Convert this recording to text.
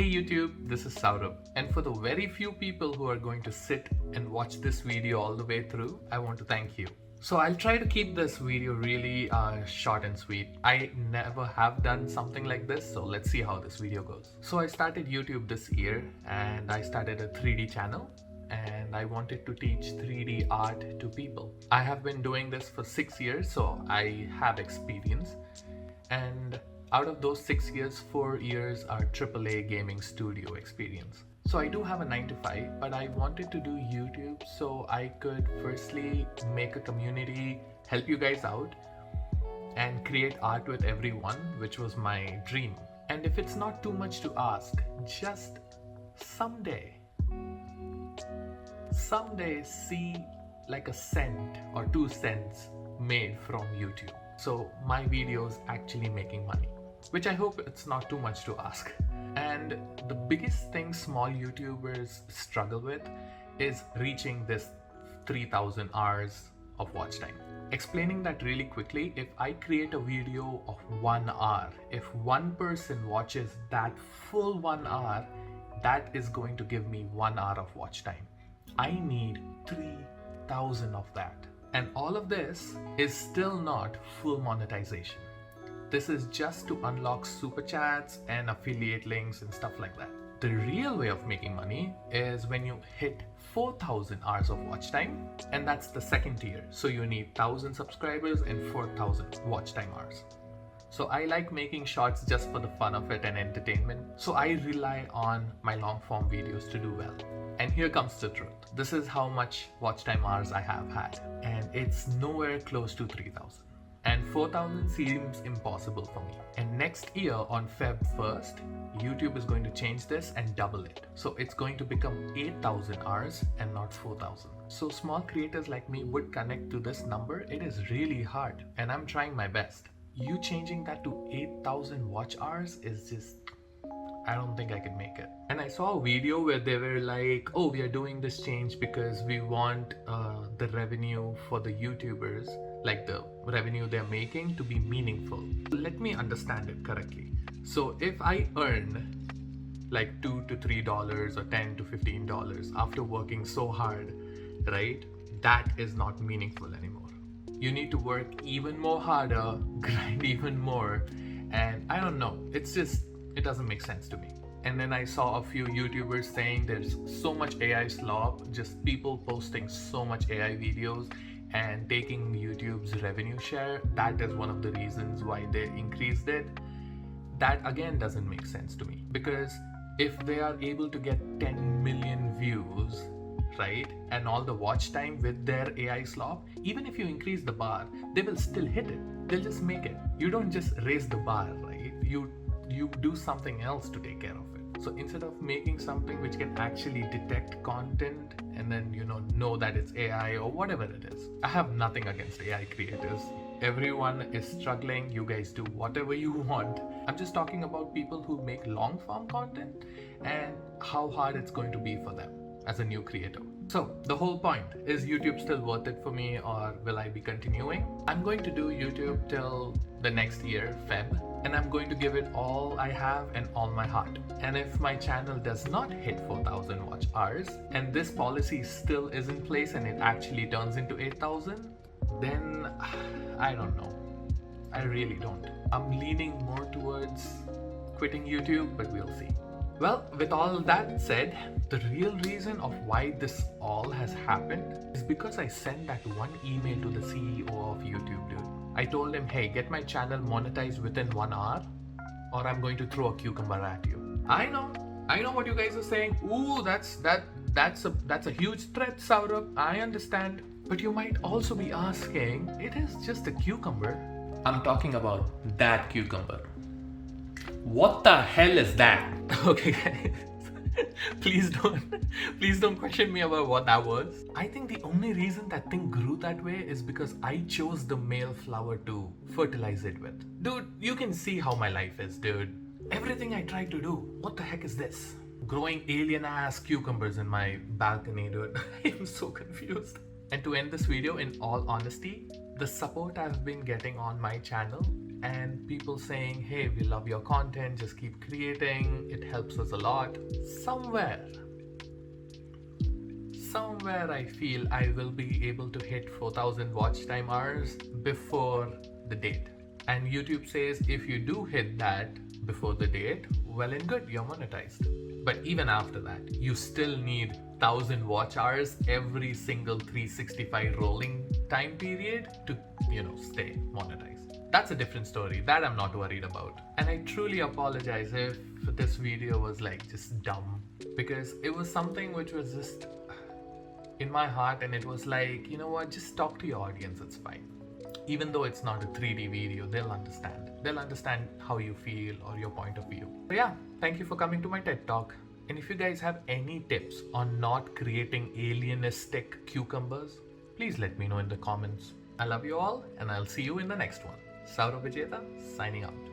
Hey YouTube, this is Saurabh, and for the very few people who are going to sit and watch this video all the way through, I want to thank you. So I'll try to keep this video really short and sweet. I never have done something like this, so let's see how this video goes. So I started YouTube this year and I started a 3D channel and I wanted to teach 3D art to people. I have been doing this for 6 years, so I have experience, and out of those 6 years, 4 years are AAA gaming studio experience. So I do have a 9 to 5, but I wanted to do YouTube so I could firstly make a community, help you guys out, and create art with everyone, which was my dream. And if it's not too much to ask, just someday see like a cent or 2 cents made from YouTube. So my videos actually making money, which I hope it's not too much to ask. And the biggest thing small YouTubers struggle with is reaching this 3,000 hours of watch time. Explaining that really quickly, if I create a video of 1 hour, if one person watches that full 1 hour, that is going to give me 1 hour of watch time. I need 3,000 of that. And all of this is still not full monetization. This is just to unlock super chats and affiliate links and stuff like that. The real way of making money is when you hit 4,000 hours of watch time, and that's the second tier. So you need 1,000 subscribers and 4,000 watch time hours. So I like making shorts just for the fun of it and entertainment. So I rely on my long form videos to do well. And here comes the truth. This is how much watch time hours I have had, and it's nowhere close to 3,000. And 4,000 seems impossible for me. And next year on Feb 1st, YouTube is going to change this and double it. So it's going to become 8,000 hours and not 4,000. So small creators like me would connect to this number. It is really hard, and I'm trying my best. You changing that to 8,000 watch hours is just, I don't think I can make it. And I saw a video where they were like, oh, we are doing this change because we want the revenue for the YouTubers, like the revenue they're making, to be meaningful. Let me understand it correctly. So if I earn like $2 to $3 or $10 to $15 after working so hard, right? That is not meaningful anymore. You need to work even more harder, grind even more, and I don't know, it's just, it doesn't make sense to me. And then I saw a few YouTubers saying there's so much AI slop, just people posting so much AI videos and taking YouTube's revenue share. That is one of the reasons why they increased it. That again doesn't make sense to me, because if they are able to get 10 million views, right, and all the watch time with their AI slop, even if you increase the bar, they will still hit it. They'll just make it. You don't just raise the bar, right? You do something else to take care of it. So instead of making something which can actually detect content and then know that it's AI or whatever it is. I have nothing against AI creators. Everyone is struggling. You guys do whatever you want. I'm just talking about people who make long form content and how hard it's going to be for them as a new creator. So the whole point is, YouTube still worth it for me, or will I be continuing? I'm going to do YouTube till the next year, Feb, and I'm going to give it all I have and all my heart. And if my channel does not hit 4,000 watch hours and this policy still is in place and it actually turns into 8,000, then I don't know. I really don't. I'm leaning more towards quitting YouTube, but we'll see. Well, with all that said, the real reason of why this all has happened is because I sent that one email to the CEO of YouTube, dude. I told him, hey, get my channel monetized within 1 hour or I'm going to throw a cucumber at you. I know what you guys are saying. Ooh, that's a huge threat, Saurabh. I understand. But you might also be asking, it is just a cucumber. I'm talking about that cucumber. What the hell is that? Okay guys, please don't question me about what that was. I think the only reason that thing grew that way is because I chose the male flower to fertilize it with. Dude, you can see how my life is, dude. Everything I try to do, what the heck is this? Growing alien ass cucumbers in my balcony, dude. I am so confused. And to end this video, in all honesty, the support I've been getting on my channel and people saying, hey, we love your content, just keep creating, it helps us a lot. Somewhere I feel I will be able to hit 4,000 watch time hours before the date. And YouTube says if you do hit that before the date, well and good, you're monetized. But even after that, you still need 1,000 watch hours every single 365 rolling time period to, stay monetized. That's a different story. That I'm not worried about. And I truly apologize if this video was just dumb, because it was something which was just in my heart, and it was like, you know what, just talk to your audience, it's fine. Even though it's not a 3D video, they'll understand how you feel or your point of view. So yeah, thank you for coming to my TED Talk. And if you guys have any tips on not creating alienistic cucumbers, please let me know in the comments. I love you all, and I'll see you in the next one. Saurabh Vijeta signing out.